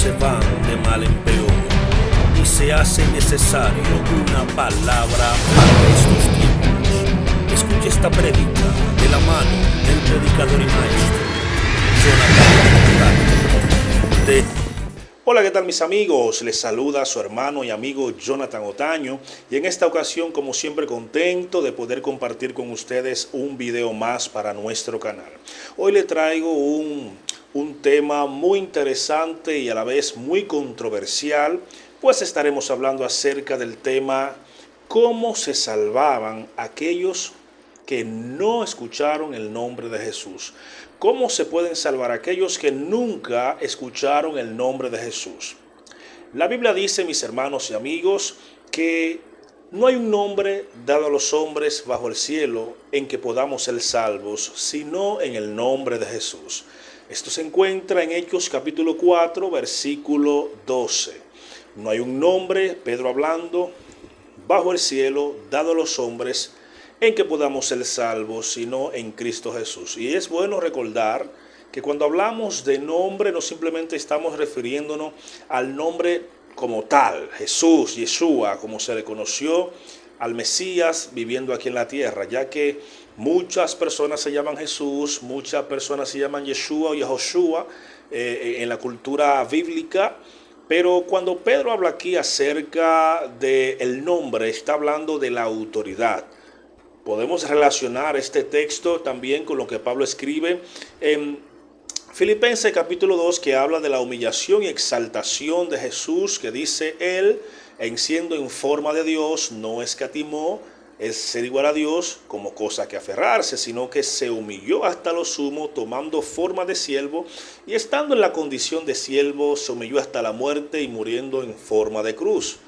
se van de mal en peor y se hace necesario una palabra para estos tiempos. Escuche esta prédica de la mano del predicador y maestro Jonathan. Hola, ¿qué tal mis amigos? Les saluda su hermano y amigo Jonathan Otaño, y en esta ocasión, como siempre, contento de poder compartir con ustedes un video más para nuestro canal. Hoy le traigo un tema muy interesante y a la vez muy controversial, pues estaremos hablando acerca del tema cómo se salvaban aquellos que no escucharon el nombre de Jesús. ¿Cómo se pueden salvar aquellos que nunca escucharon el nombre de Jesús? La Biblia dice, mis hermanos y amigos, que no hay un nombre dado a los hombres bajo el cielo en que podamos ser salvos, sino en el nombre de Jesús. Esto se encuentra en Hechos capítulo 4, versículo 12. No hay un nombre, Pedro hablando, bajo el cielo dado a los hombres en que podamos ser salvos, sino en Cristo Jesús. Y es bueno recordar que cuando hablamos de nombre, no simplemente estamos refiriéndonos al nombre como tal, Jesús, Yeshua, como se le conoció al Mesías viviendo aquí en la tierra, ya que muchas personas se llaman Jesús, muchas personas se llaman Yeshua o Yehoshua en la cultura bíblica. Pero cuando Pedro habla aquí acerca del nombre, está hablando de la autoridad. Podemos relacionar este texto también con lo que Pablo escribe en Filipenses capítulo 2, que habla de la humillación y exaltación de Jesús, que dice él, en siendo en forma de Dios, no escatimó el ser igual a Dios como cosa que aferrarse, sino que se humilló hasta lo sumo, tomando forma de siervo, y estando en la condición de siervo, se humilló hasta la muerte y muriendo en forma de cruz.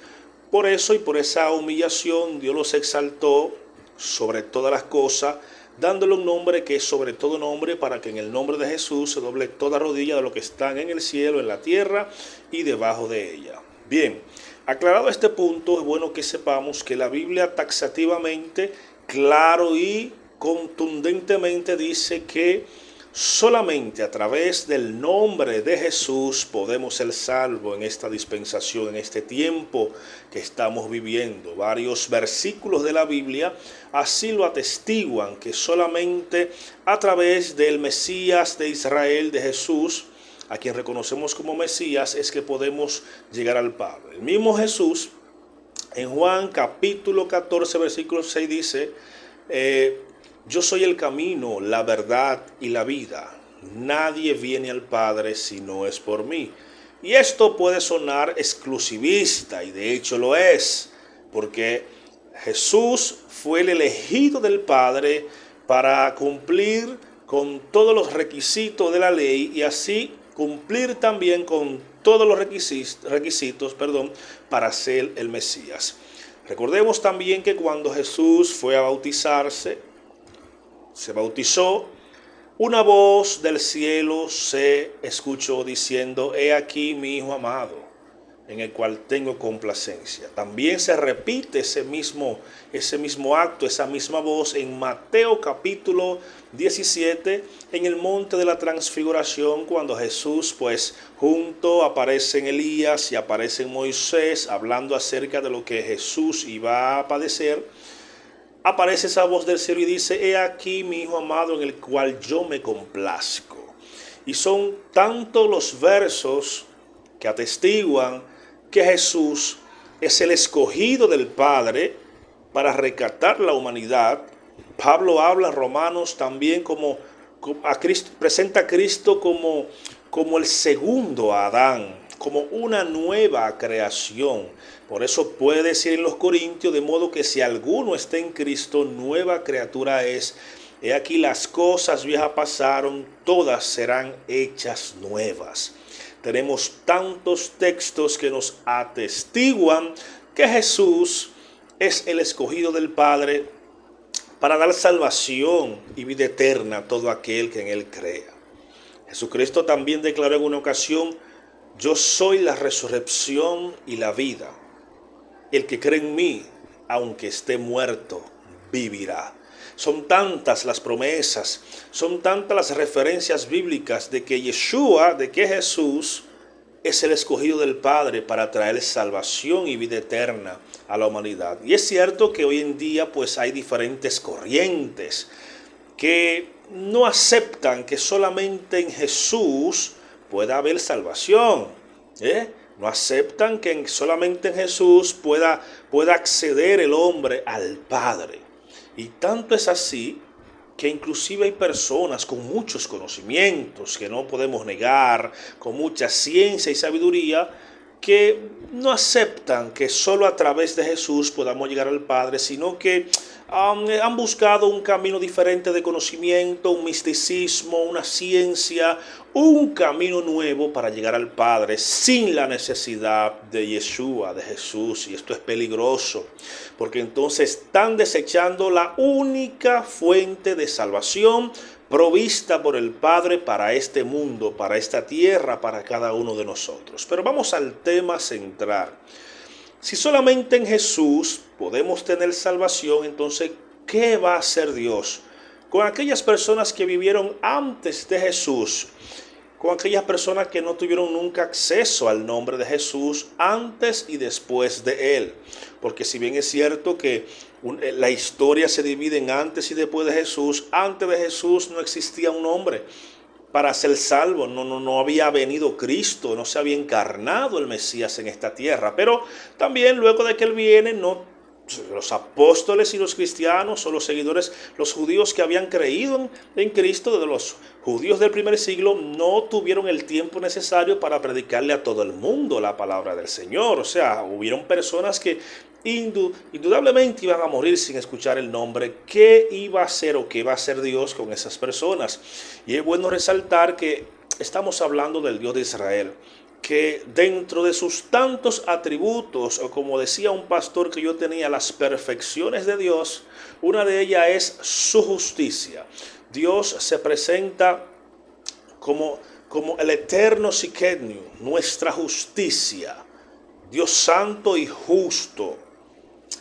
Por eso y por esa humillación, Dios los exaltó sobre todas las cosas, dándole un nombre que es sobre todo nombre, para que en el nombre de Jesús se doble toda rodilla de lo que están en el cielo, en la tierra y debajo de ella. Bien, aclarado este punto, es bueno que sepamos que la Biblia taxativamente, claro y contundentemente dice que solamente a través del nombre de Jesús podemos ser salvos en esta dispensación, en este tiempo que estamos viviendo. Varios versículos de la Biblia así lo atestiguan, que solamente a través del Mesías de Israel, de Jesús, a quien reconocemos como Mesías, es que podemos llegar al Padre. El mismo Jesús, en Juan capítulo 14, versículo 6 dice, yo soy el camino, la verdad y la vida. Nadie viene al Padre si no es por mí. Y esto puede sonar exclusivista, y de hecho lo es, porque Jesús fue el elegido del Padre para cumplir con todos los requisitos de la ley y así cumplir también con todos los requisitos para ser el Mesías. Recordemos también que cuando Jesús fue a bautizarse, se bautizó, una voz del cielo se escuchó diciendo, he aquí mi Hijo amado, en el cual tengo complacencia. También se repite ese mismo acto, esa misma voz en Mateo capítulo 17, en el monte de la transfiguración, cuando Jesús junto aparecen Elías y aparece Moisés hablando acerca de lo que Jesús iba a padecer. Aparece esa voz del cielo y dice, he aquí mi Hijo amado en el cual yo me complazco. Y son tantos los versos que atestiguan que Jesús es el escogido del Padre para rescatar la humanidad. Pablo habla en Romanos también presenta a Cristo como el segundo Adán, como una nueva creación. Por eso puede decir en los Corintios, de modo que si alguno está en Cristo, nueva criatura es. He aquí las cosas viejas pasaron, todas serán hechas nuevas. Tenemos tantos textos que nos atestiguan que Jesús es el escogido del Padre para dar salvación y vida eterna a todo aquel que en él crea. Jesucristo también declaró en una ocasión, yo soy la resurrección y la vida. El que cree en mí, aunque esté muerto, vivirá. Son tantas las promesas, son tantas las referencias bíblicas de que Yeshua, de que Jesús es el escogido del Padre para traer salvación y vida eterna a la humanidad. Y es cierto que hoy en día pues hay diferentes corrientes que no aceptan que solamente en Jesús pueda haber salvación. No aceptan que solamente en Jesús pueda acceder el hombre al Padre. Y tanto es así que inclusive hay personas con muchos conocimientos que no podemos negar, con mucha ciencia y sabiduría, que no aceptan que solo a través de Jesús podamos llegar al Padre, sino que han buscado un camino diferente de conocimiento, un misticismo, una ciencia, un camino nuevo para llegar al Padre sin la necesidad de Yeshua, de Jesús. Y esto es peligroso, porque entonces están desechando la única fuente de salvación provista por el Padre para este mundo, para esta tierra, para cada uno de nosotros. Pero vamos al tema central. Si solamente en Jesús podemos tener salvación, entonces, ¿qué va a hacer Dios con aquellas personas que vivieron antes de Jesús? Con aquellas personas que no tuvieron nunca acceso al nombre de Jesús antes y después de Él. Porque si bien es cierto que la historia se divide en antes y después de Jesús, antes de Jesús no existía un hombre para ser salvo, no había venido Cristo, no se había encarnado el Mesías en esta tierra. Pero también luego de que Él viene, los apóstoles y los cristianos o los seguidores, los judíos que habían creído en Cristo, de los judíos del primer siglo, no tuvieron el tiempo necesario para predicarle a todo el mundo la palabra del Señor. O sea, hubieron personas que indudablemente iban a morir sin escuchar el nombre. ¿Qué iba a hacer o qué va a hacer Dios con esas personas? Y es bueno resaltar que estamos hablando del Dios de Israel, que dentro de sus tantos atributos, o como decía un pastor que yo tenía, las perfecciones de Dios, una de ellas es su justicia. Dios se presenta como el eterno Tsidkenu, nuestra justicia, Dios santo y justo.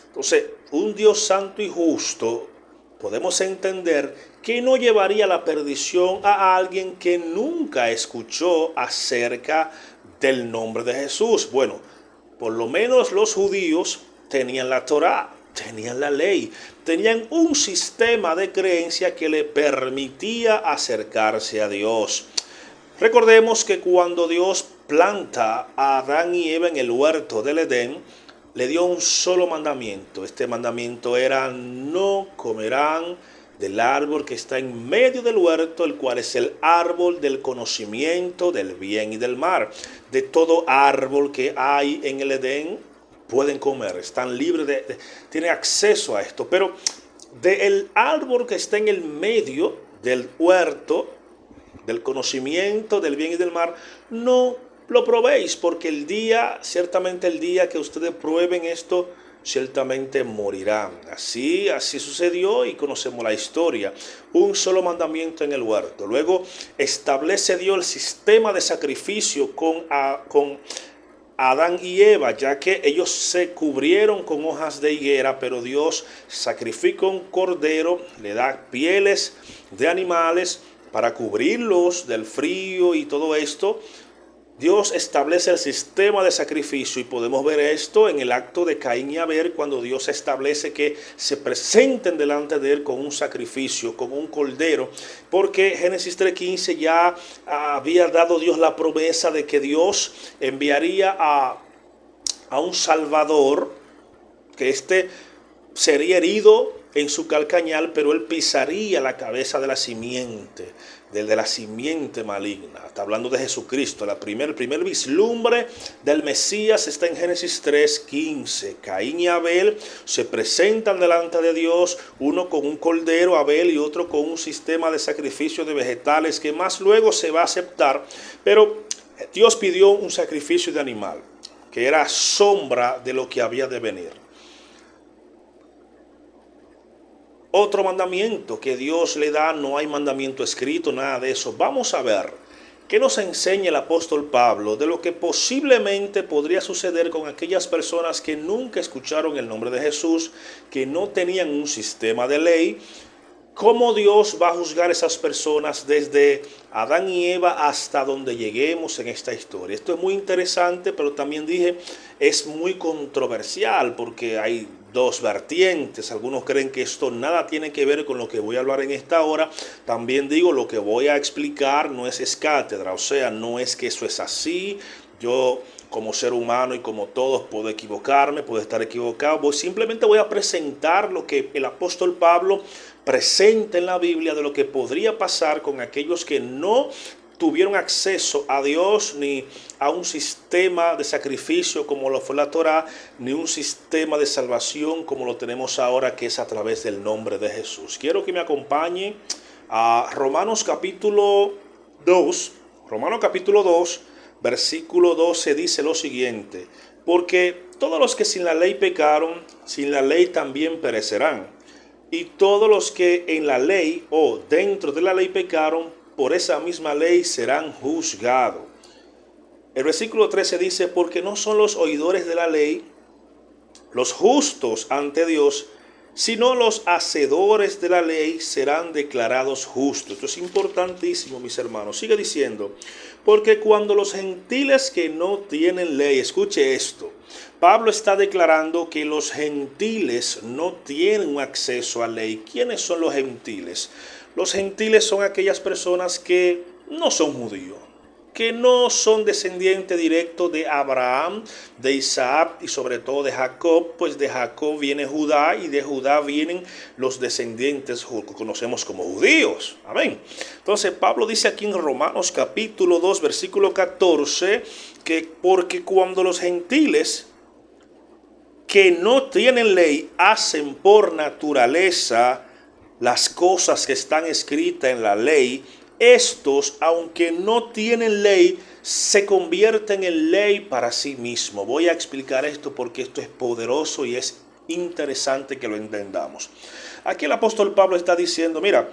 Entonces, un Dios santo y justo, podemos entender que no llevaría a la perdición a alguien que nunca escuchó acerca del nombre de Jesús. Bueno, por lo menos los judíos tenían la Torá, tenían la ley, tenían un sistema de creencia que le permitía acercarse a Dios. Recordemos que cuando Dios planta a Adán y Eva en el huerto del Edén, le dio un solo mandamiento. Este mandamiento era: no comerán del árbol que está en medio del huerto, el cual es el árbol del conocimiento del bien y del mal. De todo árbol que hay en el Edén pueden comer, están libres tienen acceso a esto, pero del árbol que está en el medio del huerto, del conocimiento del bien y del mal, no lo probéis, porque ciertamente el día que ustedes prueben esto, ciertamente morirán. Así sucedió y conocemos la historia. Un solo mandamiento en el huerto. Luego establece Dios el sistema de sacrificio con Adán y Eva, ya que ellos se cubrieron con hojas de higuera, pero Dios sacrifica un cordero, le da pieles de animales para cubrirlos del frío y todo esto. Dios establece el sistema de sacrificio y podemos ver esto en el acto de Caín y Abel, cuando Dios establece que se presenten delante de él con un sacrificio, con un cordero, porque Génesis 3:15 ya había dado Dios la promesa de que Dios enviaría a un Salvador, que sería herido en su calcañal, pero él pisaría la cabeza de la simiente, de la simiente maligna. Está hablando de Jesucristo. El primer vislumbre del Mesías está en Génesis 3:15. Caín y Abel se presentan delante de Dios, uno con un cordero, Abel, y otro con un sistema de sacrificio de vegetales que más luego se va a aceptar. Pero Dios pidió un sacrificio de animal, que era sombra de lo que había de venir. Otro mandamiento que Dios le da, no hay mandamiento escrito, nada de eso. Vamos a ver qué nos enseña el apóstol Pablo de lo que posiblemente podría suceder con aquellas personas que nunca escucharon el nombre de Jesús, que no tenían un sistema de ley, cómo Dios va a juzgar a esas personas desde Adán y Eva hasta donde lleguemos en esta historia. Esto es muy interesante, pero también dije, es muy controversial porque hay dos vertientes. Algunos creen que esto nada tiene que ver con lo que voy a hablar en esta hora. También digo, lo que voy a explicar no es cátedra, o sea, no es que eso es así. Yo, como ser humano y como todos, puedo equivocarme, puedo estar equivocado. Simplemente voy a presentar lo que el apóstol Pablo presenta en la Biblia de lo que podría pasar con aquellos que no tuvieron acceso a Dios, ni a un sistema de sacrificio como lo fue la Torá, ni un sistema de salvación como lo tenemos ahora, que es a través del nombre de Jesús. Quiero que me acompañe a Romanos capítulo 2. Romanos capítulo 2, versículo 12 dice lo siguiente: porque todos los que sin la ley pecaron, sin la ley también perecerán. Y todos los que en la ley o dentro de la ley pecaron, por esa misma ley serán juzgados. El versículo 13 dice: porque no son los oidores de la ley los justos ante Dios, sino los hacedores de la ley serán declarados justos. Esto es importantísimo, mis hermanos. Sigue diciendo: porque cuando los gentiles que no tienen ley, escuche esto, Pablo está declarando que los gentiles no tienen acceso a ley. ¿Quiénes son los gentiles? Los gentiles son aquellas personas que no son judíos, que no son descendientes directos de Abraham, de Isaac y sobre todo de Jacob, pues de Jacob viene Judá y de Judá vienen los descendientes que conocemos como judíos. Amén. Entonces Pablo dice aquí en Romanos capítulo 2, versículo 14, que porque cuando los gentiles que no tienen ley hacen por naturaleza las cosas que están escritas en la ley, estos, aunque no tienen ley, se convierten en ley para sí mismos. Voy a explicar esto porque esto es poderoso y es interesante que lo entendamos. Aquí el apóstol Pablo está diciendo, mira,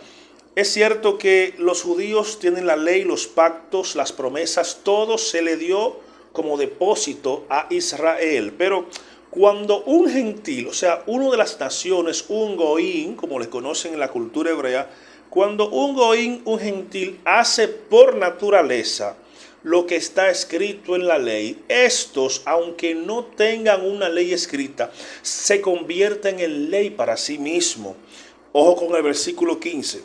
es cierto que los judíos tienen la ley, los pactos, las promesas, todo se le dio como depósito a Israel, pero cuando un gentil, o sea, uno de las naciones, un goín, como le conocen en la cultura hebrea, cuando un goín, un gentil, hace por naturaleza lo que está escrito en la ley, estos, aunque no tengan una ley escrita, se convierten en ley para sí mismos. Ojo con el versículo 15.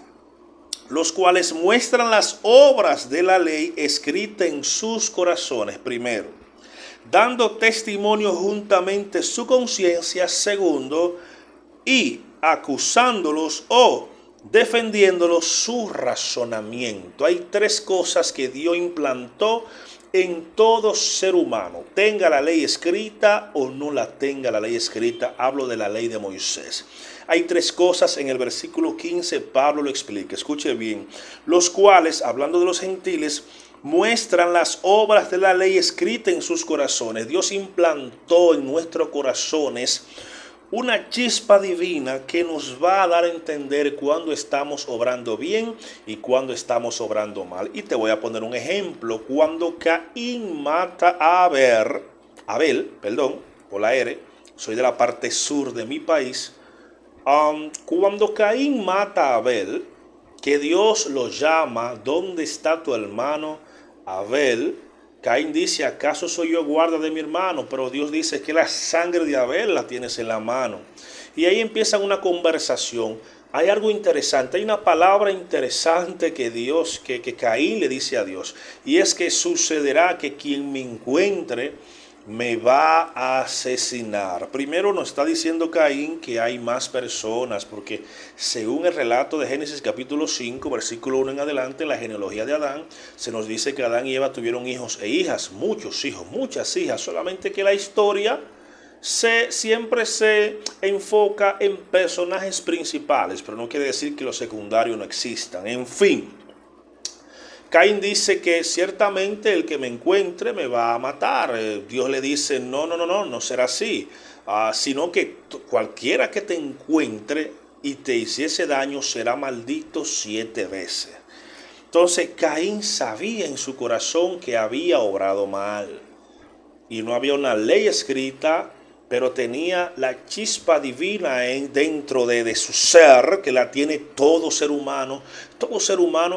Los cuales muestran las obras de la ley escritas en sus corazones, primero, dando testimonio juntamente su conciencia, segundo, y acusándolos o defendiéndolos su razonamiento. Hay tres cosas que Dios implantó en todo ser humano, tenga la ley escrita o no la tenga la ley escrita. Hablo de la ley de Moisés. Hay tres cosas, en el versículo 15 Pablo lo explica, escuche bien, los cuales, hablando de los gentiles, muestran las obras de la ley escrita en sus corazones. Dios implantó en nuestros corazones una chispa divina que nos va a dar a entender cuando estamos obrando bien y cuando estamos obrando mal. Y te voy a poner un ejemplo. Cuando Caín mata a Abel, por la R, soy de la parte sur de mi país. Cuando Caín mata a Abel, que Dios lo llama, ¿dónde está tu hermano Abel? Caín dice, ¿acaso soy yo guarda de mi hermano? Pero Dios dice que la sangre de Abel la tienes en la mano. Y ahí empieza una conversación. Hay algo interesante, hay una palabra interesante que Caín le dice a Dios. Y es que sucederá que quien me encuentre me va a asesinar. Primero nos está diciendo Caín que hay más personas, porque según el relato de Génesis capítulo 5, versículo 1 en adelante, en la genealogía de Adán, se nos dice que Adán y Eva tuvieron hijos e hijas, muchos hijos, muchas hijas, solamente que la historia siempre se enfoca en personajes principales, pero no quiere decir que los secundarios no existan. En fin, Caín dice que ciertamente el que me encuentre me va a matar. Dios le dice, no será así, sino que cualquiera que te encuentre y te hiciese daño será maldito 7 veces. Entonces Caín sabía en su corazón que había obrado mal y no había una ley escrita pero tenía la chispa divina dentro de su ser, que la tiene todo ser humano,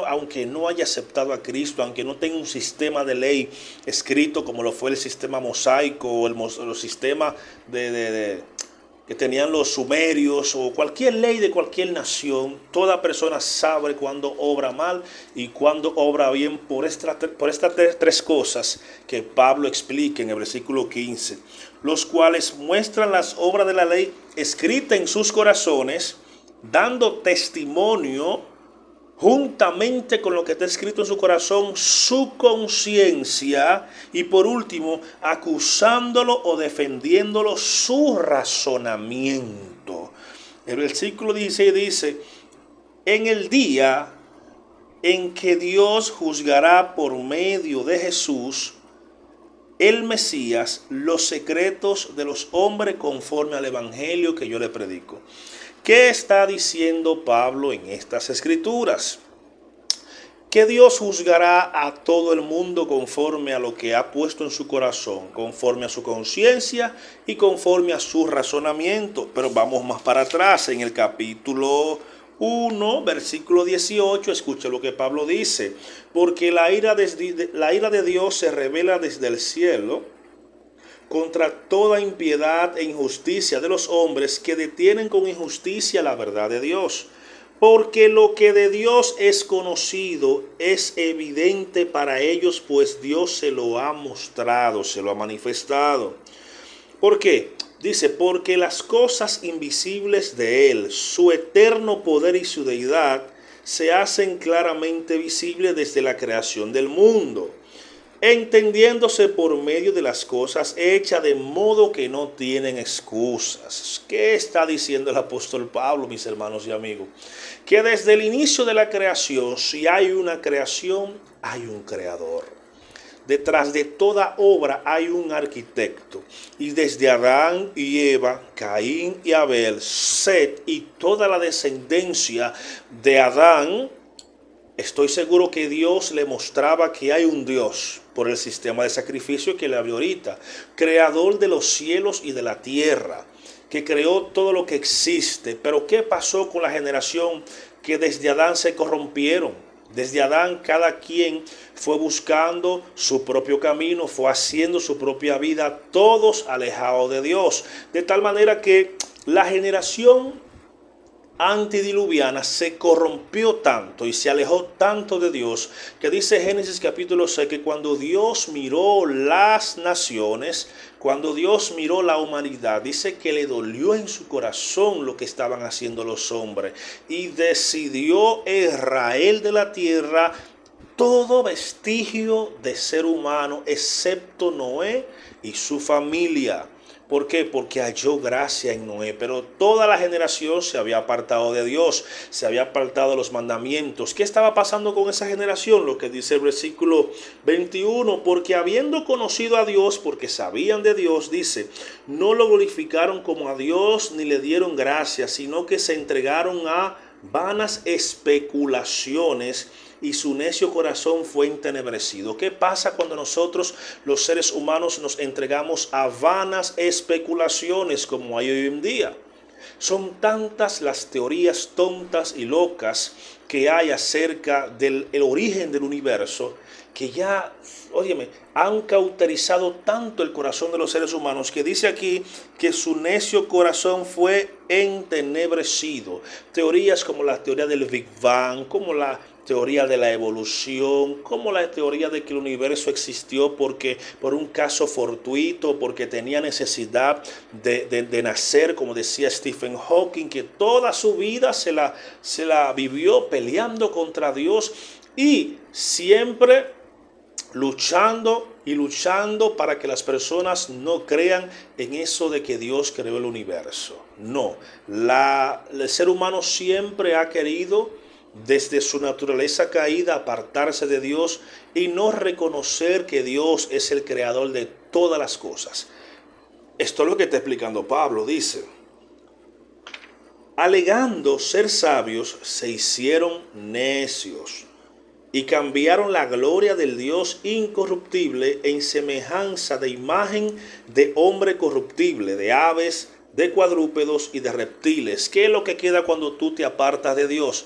aunque no haya aceptado a Cristo, aunque no tenga un sistema de ley escrito como lo fue el sistema mosaico o el sistema que tenían los sumerios o cualquier ley de cualquier nación. Toda persona sabe cuándo obra mal y cuándo obra bien por estas tres cosas que Pablo explica en el versículo 15, los cuales muestran las obras de la ley escritas en sus corazones, dando testimonio juntamente con lo que está escrito en su corazón, su conciencia, y por último, acusándolo o defendiéndolo, su razonamiento. El versículo 16 dice: en el día en que Dios juzgará por medio de Jesús, el Mesías, los secretos de los hombres conforme al evangelio que yo le predico. ¿Qué está diciendo Pablo en estas escrituras? Que Dios juzgará a todo el mundo conforme a lo que ha puesto en su corazón, conforme a su conciencia y conforme a su razonamiento. Pero vamos más para atrás, en el capítulo 1, versículo 18, escucha lo que Pablo dice: porque la ira de Dios se revela desde el cielo contra toda impiedad e injusticia de los hombres que detienen con injusticia la verdad de Dios. Porque lo que de Dios es conocido es evidente para ellos, pues Dios se lo ha mostrado, se lo ha manifestado. ¿Por qué? Dice: porque las cosas invisibles de Él, su eterno poder y su deidad, se hacen claramente visibles desde la creación del mundo, entendiéndose por medio de las cosas hechas, de modo que no tienen excusas. ¿Qué está diciendo el apóstol Pablo, mis hermanos y amigos? Que desde el inicio de la creación, si hay una creación, hay un creador. Detrás de toda obra hay un arquitecto. Y desde Adán y Eva, Caín y Abel, Set y toda la descendencia de Adán, estoy seguro que Dios le mostraba que hay un Dios por el sistema de sacrificio que le abrió ahorita, creador de los cielos y de la tierra, que creó todo lo que existe. Pero ¿qué pasó con la generación que desde Adán se corrompieron? Desde Adán cada quien fue buscando su propio camino, fue haciendo su propia vida, todos alejados de Dios. De tal manera que la generación antidiluviana se corrompió tanto y se alejó tanto de Dios, que dice Génesis capítulo 6 que cuando Dios miró las naciones, cuando Dios miró la humanidad, dice que le dolió en su corazón lo que estaban haciendo los hombres, y decidió Israel de la tierra todo vestigio de ser humano, excepto Noé y su familia. ¿Por qué? Porque halló gracia en Noé, pero toda la generación se había apartado de Dios, se había apartado de los mandamientos. ¿Qué estaba pasando con esa generación? Lo que dice el versículo 21, porque habiendo conocido a Dios, porque sabían de Dios, dice, no lo glorificaron como a Dios ni le dieron gracia, sino que se entregaron a vanas especulaciones, y su necio corazón fue entenebrecido. ¿Qué pasa cuando nosotros, los seres humanos, nos entregamos a vanas especulaciones como hay hoy en día? Son tantas las teorías tontas y locas que hay acerca del origen del universo, que ya, óyeme, han cauterizado tanto el corazón de los seres humanos, que dice aquí que su necio corazón fue entenebrecido. Teorías como la teoría del Big Bang, como la teoría de la evolución, como la teoría de que el universo existió por un caso fortuito, porque tenía necesidad de nacer, como decía Stephen Hawking, que toda su vida se la vivió peleando contra Dios y siempre luchando para que las personas no crean en eso de que Dios creó el universo. No, el ser humano siempre ha querido, desde su naturaleza caída, apartarse de Dios y no reconocer que Dios es el creador de todas las cosas. Esto es lo que está explicando Pablo. Dice: alegando ser sabios, se hicieron necios y cambiaron la gloria del Dios incorruptible en semejanza de imagen de hombre corruptible, de aves, de cuadrúpedos y de reptiles. ¿Qué es lo que queda cuando tú te apartas de Dios?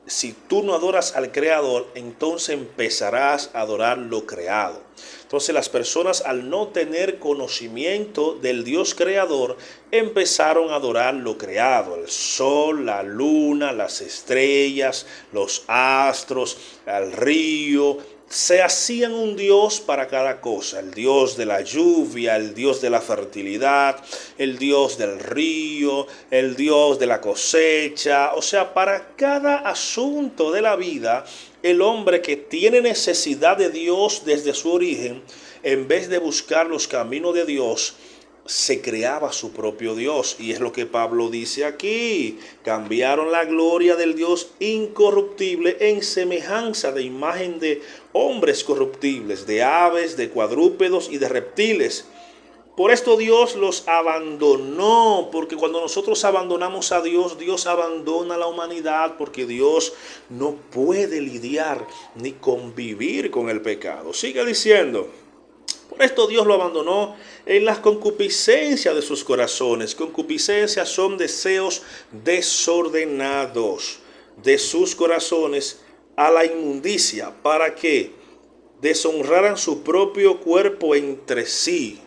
Si tú no adoras al Creador, entonces empezarás a adorar lo creado. Entonces las personas, al no tener conocimiento del Dios creador, empezaron a adorar lo creado: el sol, la luna, las estrellas, los astros, el río. Se hacían un Dios para cada cosa: el Dios de la lluvia, el Dios de la fertilidad, el Dios del río, el Dios de la cosecha. O sea, para cada asunto de la vida, el hombre que tiene necesidad de Dios desde su origen, en vez de buscar los caminos de Dios, se creaba su propio Dios. Y es lo que Pablo dice aquí: cambiaron la gloria del Dios incorruptible en semejanza de imagen de hombres corruptibles, de aves, de cuadrúpedos y de reptiles. Por esto Dios los abandonó, porque cuando nosotros abandonamos a Dios, Dios abandona a la humanidad, porque Dios no puede lidiar ni convivir con el pecado. Sigue diciendo: por esto Dios lo abandonó en las concupiscencias de sus corazones. Concupiscencias son deseos desordenados de sus corazones a la inmundicia, para que deshonraran su propio cuerpo entre sí.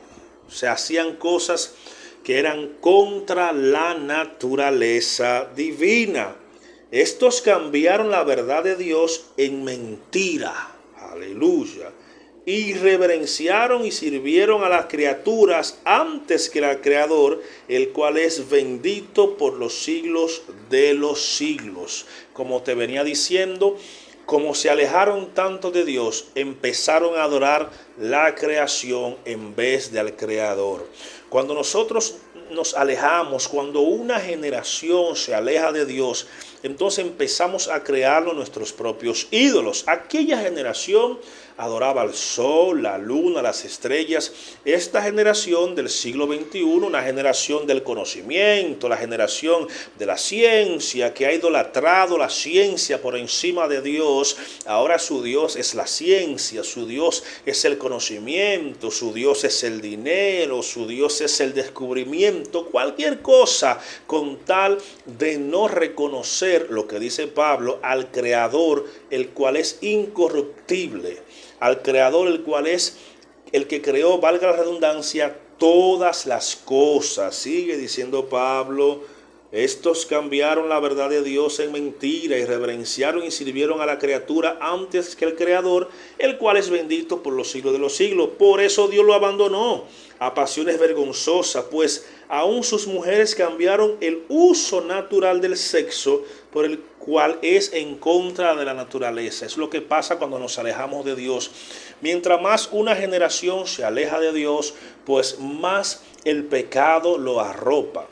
O sea, hacían cosas que eran contra la naturaleza divina. Estos cambiaron la verdad de Dios en mentira. Aleluya. Y reverenciaron y sirvieron a las criaturas antes que al Creador, el cual es bendito por los siglos de los siglos. Como te venía diciendo, como se alejaron tanto de Dios, empezaron a adorar la creación en vez de al Creador. Cuando nosotros nos alejamos, cuando una generación se aleja de Dios, entonces empezamos a crearlo nuestros propios ídolos. Aquella generación adoraba al sol, la luna, las estrellas. Esta generación del siglo XXI, una generación del conocimiento, la generación de la ciencia, que ha idolatrado la ciencia por encima de Dios. Ahora su Dios es la ciencia, su Dios es el conocimiento, su Dios es el dinero, su Dios es el descubrimiento, cualquier cosa con tal de no reconocer lo que dice Pablo, al Creador, el cual es incorruptible, al Creador, el cual es el que creó, valga la redundancia, todas las cosas. Sigue diciendo Pablo: estos cambiaron la verdad de Dios en mentira y reverenciaron y sirvieron a la criatura antes que el Creador, el cual es bendito por los siglos de los siglos. Por eso Dios lo abandonó a pasiones vergonzosas, pues aún sus mujeres cambiaron el uso natural del sexo, por el cual es en contra de la naturaleza. Es lo que pasa cuando nos alejamos de Dios. Mientras más una generación se aleja de Dios, pues más el pecado lo arropa.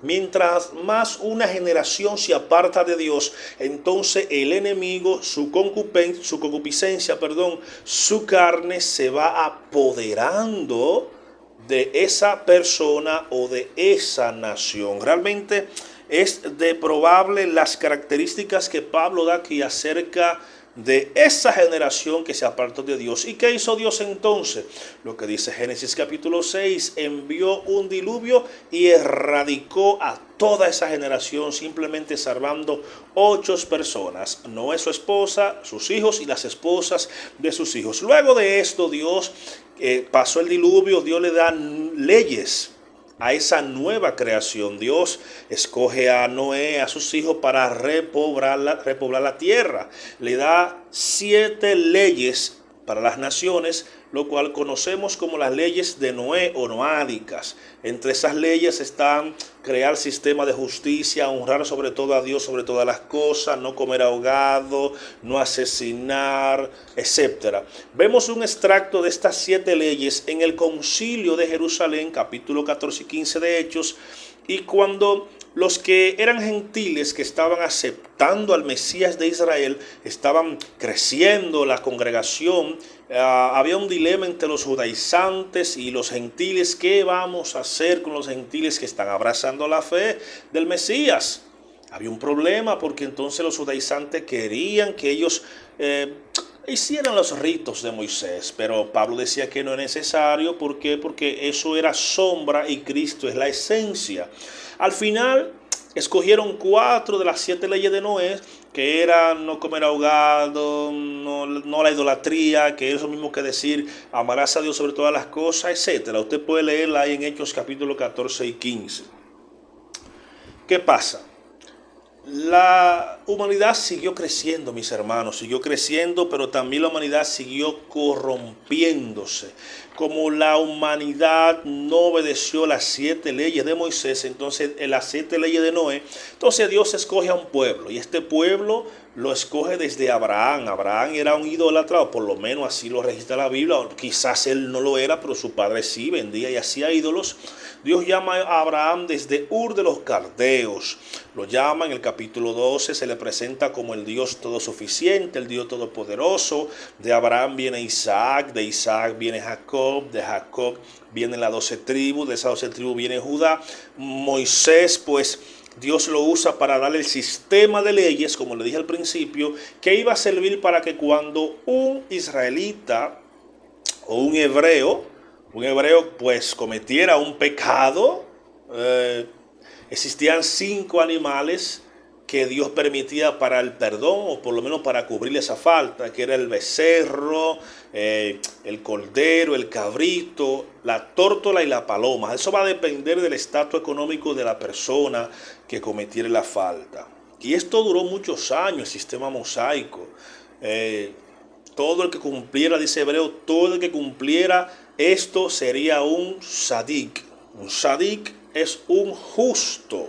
Mientras más una generación se aparta de Dios, entonces el enemigo, su concupiscencia, su carne se va apoderando de esa persona o de esa nación. Realmente es de probable las características que Pablo da aquí acerca de esa generación que se apartó de Dios. ¿Y qué hizo Dios entonces? Lo que dice Génesis capítulo 6, envió un diluvio y erradicó a toda esa generación, simplemente salvando 8 personas: Noé, su esposa, sus hijos y las esposas de sus hijos. Luego de esto, Dios pasó el diluvio, Dios le da leyes a esa nueva creación. Dios escoge a Noé, a sus hijos, para repoblar la tierra. Le da 7 leyes para las naciones, lo cual conocemos como las leyes de Noé o noádicas. Entre esas leyes están crear sistema de justicia, honrar sobre todo a Dios sobre todas las cosas, no comer ahogado, no asesinar, etc. Vemos un extracto de estas 7 leyes en el Concilio de Jerusalén, capítulo 14 y 15 de Hechos, y cuando los que eran gentiles, que estaban aceptando al Mesías de Israel, estaban creciendo la congregación, había un dilema entre los judaizantes y los gentiles. ¿Qué vamos a hacer con los gentiles que están abrazando la fe del Mesías? había un problema porque entonces los judaizantes querían que ellos hicieran los ritos de Moisés, pero Pablo decía que no es necesario. ¿Por qué? Porque eso era sombra y Cristo es la esencia. Al final escogieron 4 de las 7 leyes de Noé, que eran no comer ahogado, no la idolatría, que es lo mismo que decir amarás a Dios sobre todas las cosas, etc. Usted puede leerla ahí en Hechos capítulo 14 y 15. ¿Qué pasa? La humanidad siguió creciendo, mis hermanos, siguió creciendo, pero también la humanidad siguió corrompiéndose. Como la humanidad no obedeció las 7 leyes de Moisés, entonces en las 7 leyes de Noé, entonces Dios escoge a un pueblo, y este pueblo lo escoge desde Abraham. Abraham era un idólatra, o por lo menos así lo registra la Biblia, o quizás él no lo era, pero su padre sí, vendía y hacía ídolos. Dios llama a Abraham desde Ur de los Caldeos, lo llama en el capítulo 12, se le presenta como el Dios todosuficiente, el Dios todopoderoso. De Abraham viene Isaac, de Isaac viene Jacob, de Jacob vienen las 12 tribus, de esas 12 tribus viene Judá. Moisés, pues Dios lo usa para darle el sistema de leyes, como le dije al principio, que iba a servir para que cuando un israelita o un hebreo pues cometiera un pecado, existían 5 animales que Dios permitía para el perdón, o por lo menos para cubrir esa falta, que era el becerro, el cordero, el cabrito, la tórtola y la paloma. Eso va a depender del estatus económico de la persona que cometiera la falta. Y esto duró muchos años, el sistema mosaico. Todo el que cumpliera, dice Hebreo, todo el que cumpliera esto sería un sadik. Un sadik es un justo.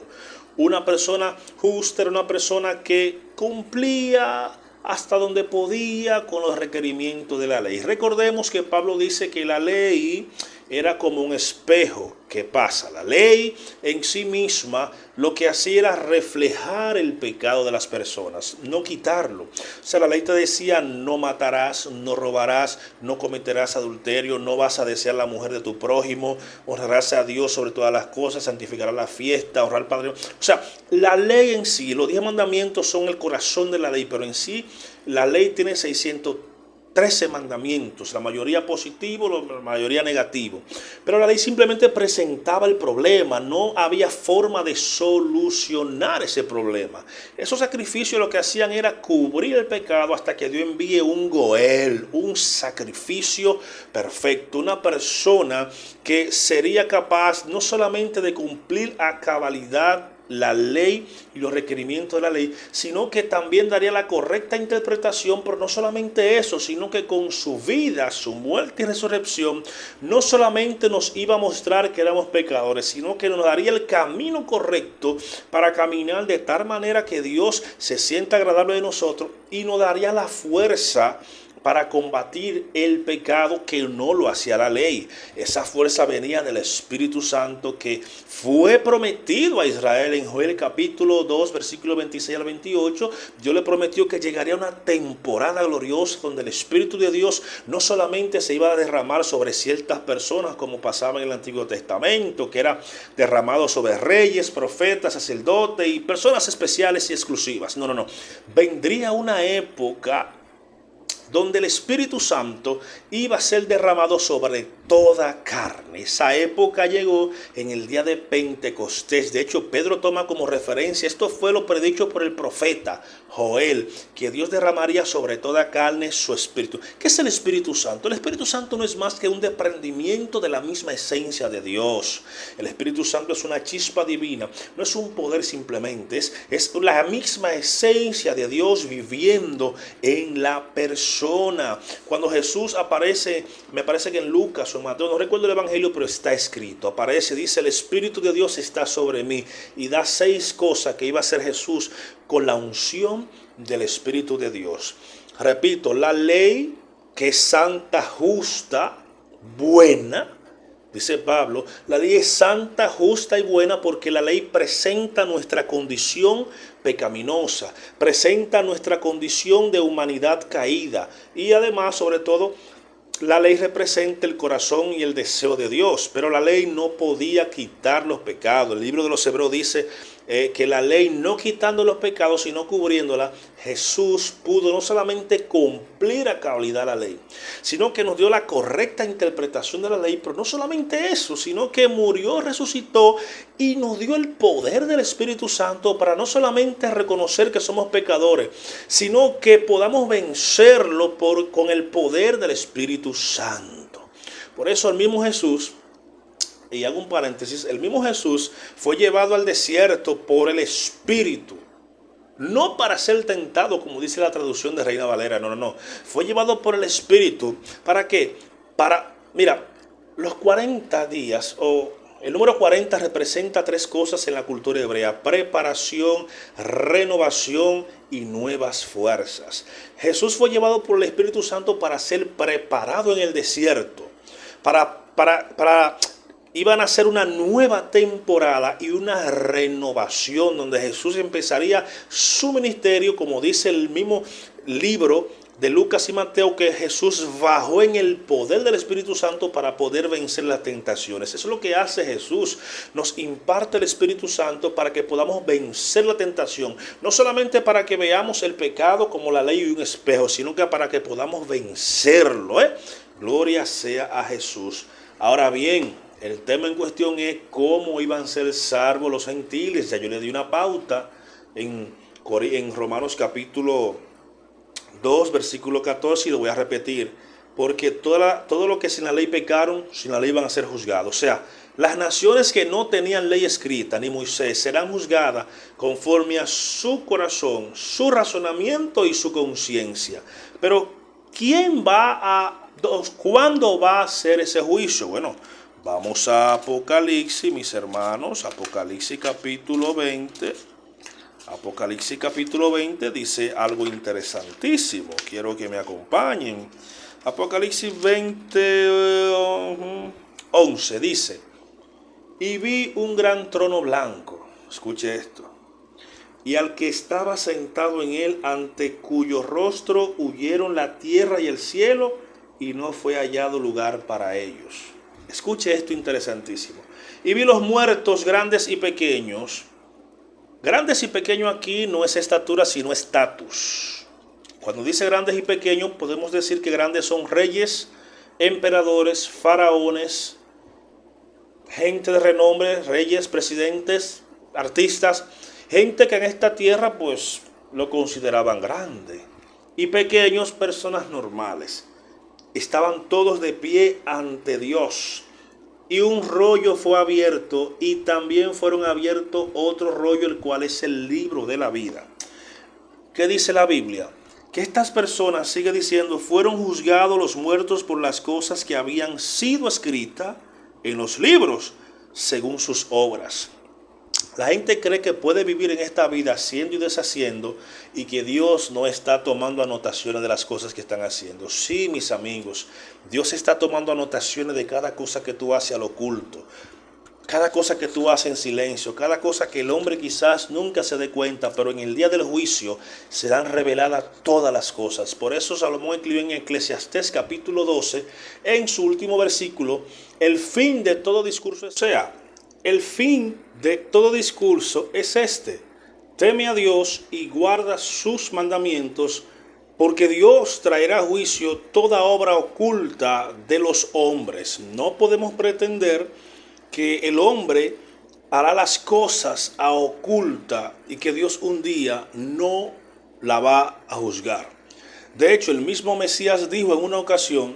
Una persona justa era una persona que cumplía hasta donde podía con los requerimientos de la ley. Recordemos que Pablo dice que la ley era como un espejo. ¿Qué pasa? La ley en sí misma lo que hacía era reflejar el pecado de las personas, no quitarlo. O sea, la ley te decía: no matarás, no robarás, no cometerás adulterio, no vas a desear la mujer de tu prójimo, honrarás a Dios sobre todas las cosas, santificarás la fiesta, honrar al Padre. O sea, la ley en sí, los 10 mandamientos son el corazón de la ley, pero en sí la ley tiene 613 mandamientos, la mayoría positivos, la mayoría negativos. Pero la ley simplemente presentaba el problema, no había forma de solucionar ese problema. Esos sacrificios lo que hacían era cubrir el pecado hasta que Dios envíe un Goel, un sacrificio perfecto, una persona que sería capaz no solamente de cumplir a cabalidad la ley y los requerimientos de la ley, sino que también daría la correcta interpretación. Pero no solamente eso, sino que con su vida, su muerte y resurrección, no solamente nos iba a mostrar que éramos pecadores, sino que nos daría el camino correcto para caminar de tal manera que Dios se sienta agradable de nosotros, y nos daría la fuerza para combatir el pecado que no lo hacía la ley. Esa fuerza venía del Espíritu Santo que fue prometido a Israel en Joel capítulo 2, versículo 26 al 28. Dios le prometió que llegaría una temporada gloriosa donde el Espíritu de Dios no solamente se iba a derramar sobre ciertas personas como pasaba en el Antiguo Testamento, que era derramado sobre reyes, profetas, sacerdotes y personas especiales y exclusivas. No. Vendría una época donde el Espíritu Santo iba a ser derramado sobre toda carne. Esa época llegó en el día de Pentecostés. De hecho, Pedro toma como referencia, esto fue lo predicho por el profeta Joel, que Dios derramaría sobre toda carne su Espíritu. ¿Qué es el Espíritu Santo? El Espíritu Santo no es más que un desprendimiento de la misma esencia de Dios. El Espíritu Santo es una chispa divina, no es un poder simplemente, es la misma esencia de Dios viviendo en la persona. Cuando Jesús aparece, me parece que en Lucas o en Mateo, no recuerdo el evangelio, pero está escrito, aparece, dice: el Espíritu de Dios está sobre mí, y da 6 cosas que iba a hacer Jesús con la unción del Espíritu de Dios. Repito, la ley, que es santa, justa, buena. Dice Pablo, la ley es santa, justa y buena porque la ley presenta nuestra condición pecaminosa, presenta nuestra condición de humanidad caída, y además, sobre todo, la ley representa el corazón y el deseo de Dios, pero la ley no podía quitar los pecados. El libro de los Hebreos dice que la ley no quitando los pecados, sino cubriéndola, Jesús pudo no solamente cumplir a cabalidad la ley, sino que nos dio la correcta interpretación de la ley, pero no solamente eso, sino que murió, resucitó y nos dio el poder del Espíritu Santo para no solamente reconocer que somos pecadores, sino que podamos vencerlo con el poder del Espíritu Santo. Por eso el mismo Jesús, y hago un paréntesis, el mismo Jesús fue llevado al desierto por el Espíritu. No para ser tentado, como dice la traducción de Reina Valera, no. Fue llevado por el Espíritu. ¿Para qué? Mira, los 40 días, o el número 40 representa 3 cosas en la cultura hebrea: preparación, renovación y nuevas fuerzas. Jesús fue llevado por el Espíritu Santo para ser preparado en el desierto, iban a ser una nueva temporada y una renovación donde Jesús empezaría su ministerio, como dice el mismo libro de Lucas y Mateo, que Jesús bajó en el poder del Espíritu Santo para poder vencer las tentaciones. Eso es lo que hace Jesús, nos imparte el Espíritu Santo para que podamos vencer la tentación, no solamente para que veamos el pecado como la ley y un espejo, sino que para que podamos vencerlo. Gloria sea a Jesús. Ahora bien, el tema en cuestión es cómo iban a ser salvos los gentiles. Ya yo le di una pauta en Romanos capítulo 2, versículo 14, y lo voy a repetir. Porque todo lo que sin la ley pecaron, sin la ley van a ser juzgados. O sea, las naciones que no tenían ley escrita, ni Moisés, serán juzgadas conforme a su corazón, su razonamiento y su conciencia. Pero, ¿cuándo va a hacer ese juicio? Bueno, vamos a Apocalipsis, mis hermanos. Apocalipsis capítulo 20. Apocalipsis capítulo 20 dice algo interesantísimo. Quiero que me acompañen. Apocalipsis 20, 11 dice: y vi un gran trono blanco. Escuche esto. Y al que estaba sentado en él, ante cuyo rostro huyeron la tierra y el cielo, y no fue hallado lugar para ellos. Escuche esto interesantísimo. Y vi los muertos, grandes y pequeños. Grandes y pequeños aquí no es estatura, sino estatus. Cuando dice grandes y pequeños, podemos decir que grandes son reyes, emperadores, faraones, gente de renombre, reyes, presidentes, artistas, gente que en esta tierra pues lo consideraban grande. Y pequeños, personas normales. Estaban todos de pie ante Dios. Y un rollo fue abierto, y también fueron abiertos otro rollo, el cual es el libro de la vida. ¿Qué dice la Biblia? Que estas personas, sigue diciendo, fueron juzgados los muertos por las cosas que habían sido escritas en los libros, según sus obras. La gente cree que puede vivir en esta vida haciendo y deshaciendo, y que Dios no está tomando anotaciones de las cosas que están haciendo. Sí, mis amigos, Dios está tomando anotaciones de cada cosa que tú haces al oculto, cada cosa que tú haces en silencio, cada cosa que el hombre quizás nunca se dé cuenta, pero en el día del juicio serán reveladas todas las cosas. Por eso Salomón escribió en Eclesiastés capítulo 12, en su último versículo: el fin de todo discurso, el fin de todo discurso es este: teme a Dios y guarda sus mandamientos, porque Dios traerá a juicio toda obra oculta de los hombres. No podemos pretender que el hombre hará las cosas a oculta y que Dios un día no la va a juzgar. De hecho, el mismo Mesías dijo en una ocasión: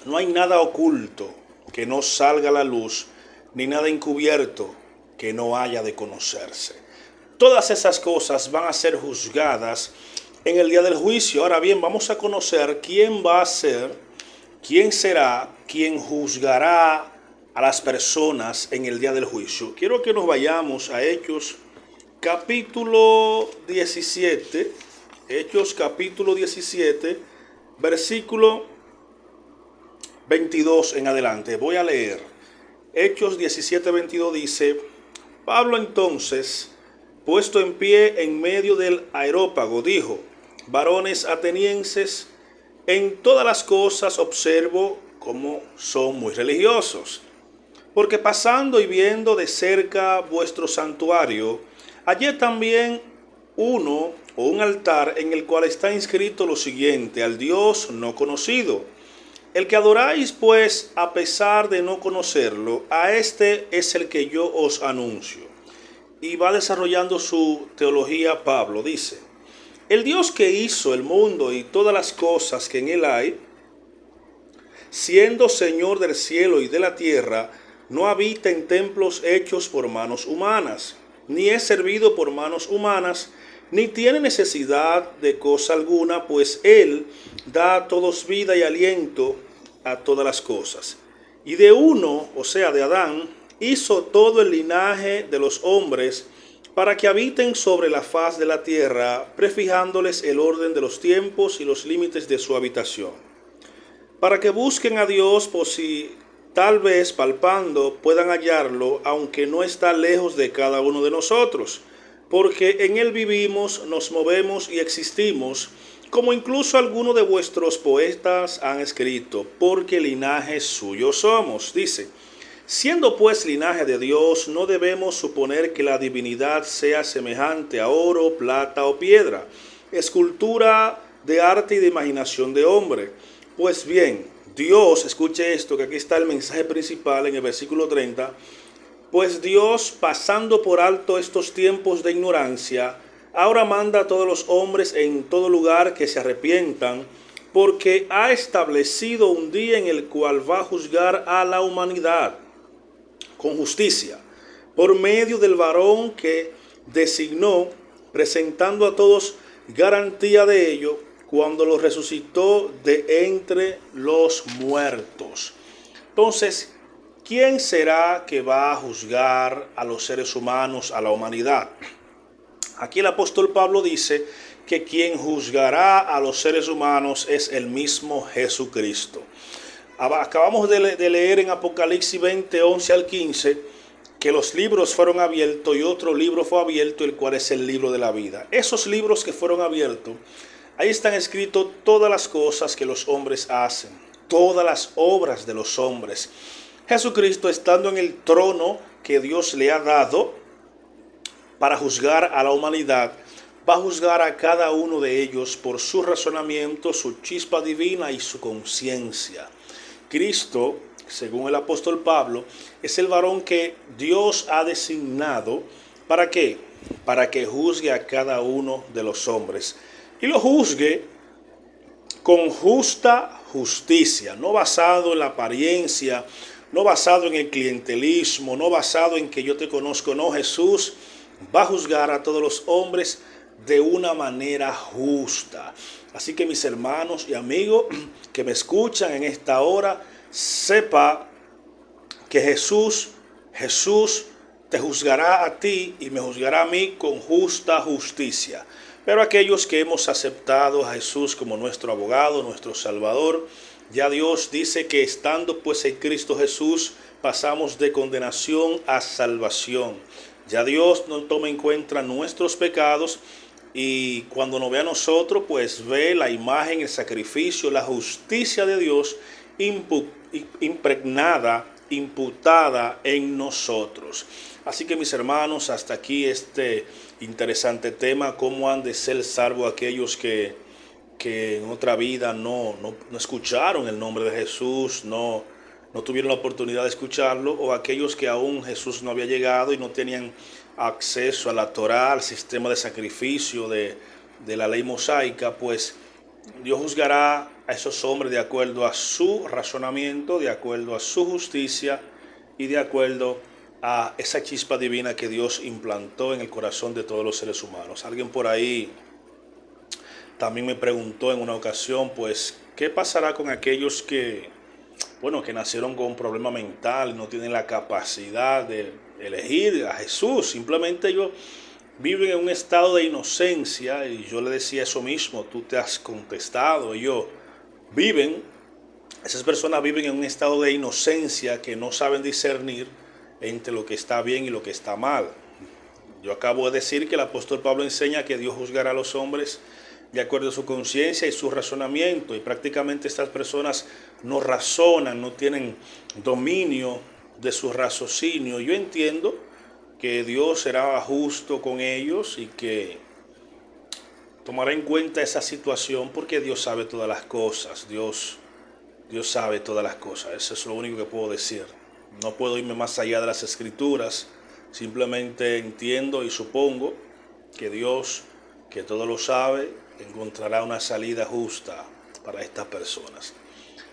no hay nada oculto que no salga a la luz, ni nada encubierto que no haya de conocerse. Todas esas cosas van a ser juzgadas en el día del juicio. Ahora bien, vamos a conocer quién va a ser, quién será, quién juzgará a las personas en el día del juicio. Quiero que nos vayamos a Hechos capítulo 17. Hechos capítulo 17, versículo 22 en adelante. Voy a leer. Hechos 17, 22 dice: Pablo entonces, puesto en pie en medio del areópago, dijo: varones atenienses, en todas las cosas observo cómo son muy religiosos. Porque pasando y viendo de cerca vuestro santuario, Hallé también uno o un altar en el cual está inscrito lo siguiente: al Dios no conocido. El que adoráis, pues, a pesar de no conocerlo, a este es el que yo os anuncio. Y va desarrollando su teología Pablo. Dice: el Dios que hizo el mundo y todas las cosas que en él hay, siendo Señor del cielo y de la tierra, no habita en templos hechos por manos humanas, ni es servido por manos humanas, ni tiene necesidad de cosa alguna, pues Él da a todos vida y aliento a todas las cosas. Y de uno, o sea, de Adán, hizo todo el linaje de los hombres para que habiten sobre la faz de la tierra, prefijándoles el orden de los tiempos y los límites de su habitación, para que busquen a Dios por si tal vez palpando puedan hallarlo, aunque no está lejos de cada uno de nosotros, porque en él vivimos, nos movemos y existimos, como incluso algunos de vuestros poetas han escrito, porque linaje suyo somos. Dice: siendo pues linaje de Dios, no debemos suponer que la divinidad sea semejante a oro, plata o piedra, escultura de arte y de imaginación de hombre. Pues bien, Dios, escuche esto, que aquí está el mensaje principal en el versículo 30, pues Dios, pasando por alto estos tiempos de ignorancia, ahora manda a todos los hombres en todo lugar que se arrepientan, porque ha establecido un día en el cual va a juzgar a la humanidad con justicia, por medio del varón que designó, presentando a todos garantía de ello, cuando lo resucitó de entre los muertos. Entonces, ¿quién será que va a juzgar a los seres humanos, a la humanidad? Aquí el apóstol Pablo dice que quien juzgará a los seres humanos es el mismo Jesucristo. Acabamos de leer en Apocalipsis 20, 11 al 15, que los libros fueron abiertos y otro libro fue abierto, el cual es el libro de la vida. Esos libros que fueron abiertos, ahí están escritas todas las cosas que los hombres hacen, todas las obras de los hombres. Jesucristo, estando en el trono que Dios le ha dado para juzgar a la humanidad, va a juzgar a cada uno de ellos por su razonamiento, su chispa divina y su conciencia. Cristo, según el apóstol Pablo, es el varón que Dios ha designado. ¿Para qué? Para que juzgue a cada uno de los hombres. Y lo juzgue con justa justicia, no basado en la apariencia, no basado en el clientelismo, no basado en que yo te conozco. No, Jesús va a juzgar a todos los hombres de una manera justa. Así que mis hermanos y amigos que me escuchan en esta hora, sepa que Jesús te juzgará a ti y me juzgará a mí con justa justicia. Pero aquellos que hemos aceptado a Jesús como nuestro abogado, nuestro Salvador, ya Dios dice que estando pues en Cristo Jesús, pasamos de condenación a salvación. Ya Dios no toma en cuenta nuestros pecados, y cuando nos ve a nosotros, pues ve la imagen, el sacrificio, la justicia de Dios impregnada, imputada en nosotros. Así que mis hermanos, hasta aquí este interesante tema: cómo han de ser salvos aquellos que en otra vida no escucharon el nombre de Jesús, no tuvieron la oportunidad de escucharlo, o aquellos que aún Jesús no había llegado y no tenían acceso a la Torá, al sistema de sacrificio de la ley mosaica. Pues Dios juzgará a esos hombres de acuerdo a su razonamiento, de acuerdo a su justicia y de acuerdo a esa chispa divina que Dios implantó en el corazón de todos los seres humanos. Alguien por ahí también me preguntó en una ocasión, pues, ¿qué pasará con aquellos que nacieron con un problema mental, no tienen la capacidad de elegir a Jesús? Simplemente ellos viven en un estado de inocencia. Y yo le decía eso mismo, tú te has contestado. Esas personas viven en un estado de inocencia que no saben discernir entre lo que está bien y lo que está mal. Yo acabo de decir que el apóstol Pablo enseña que Dios juzgará a los hombres de acuerdo a su conciencia y su razonamiento, y prácticamente estas personas no razonan, no tienen dominio de su raciocinio. Yo entiendo que Dios será justo con ellos y que tomará en cuenta esa situación, porque Dios sabe todas las cosas. Dios sabe todas las cosas. Eso es lo único que puedo decir. No puedo irme más allá de las Escrituras. Simplemente entiendo y supongo que Dios, que todo lo sabe, encontrará una salida justa para estas personas.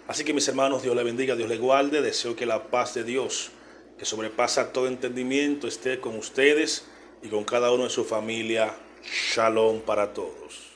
Así que, mis hermanos, Dios les bendiga, Dios les guarde. Deseo que la paz de Dios, que sobrepasa todo entendimiento, esté con ustedes y con cada uno de su familia. Shalom para todos.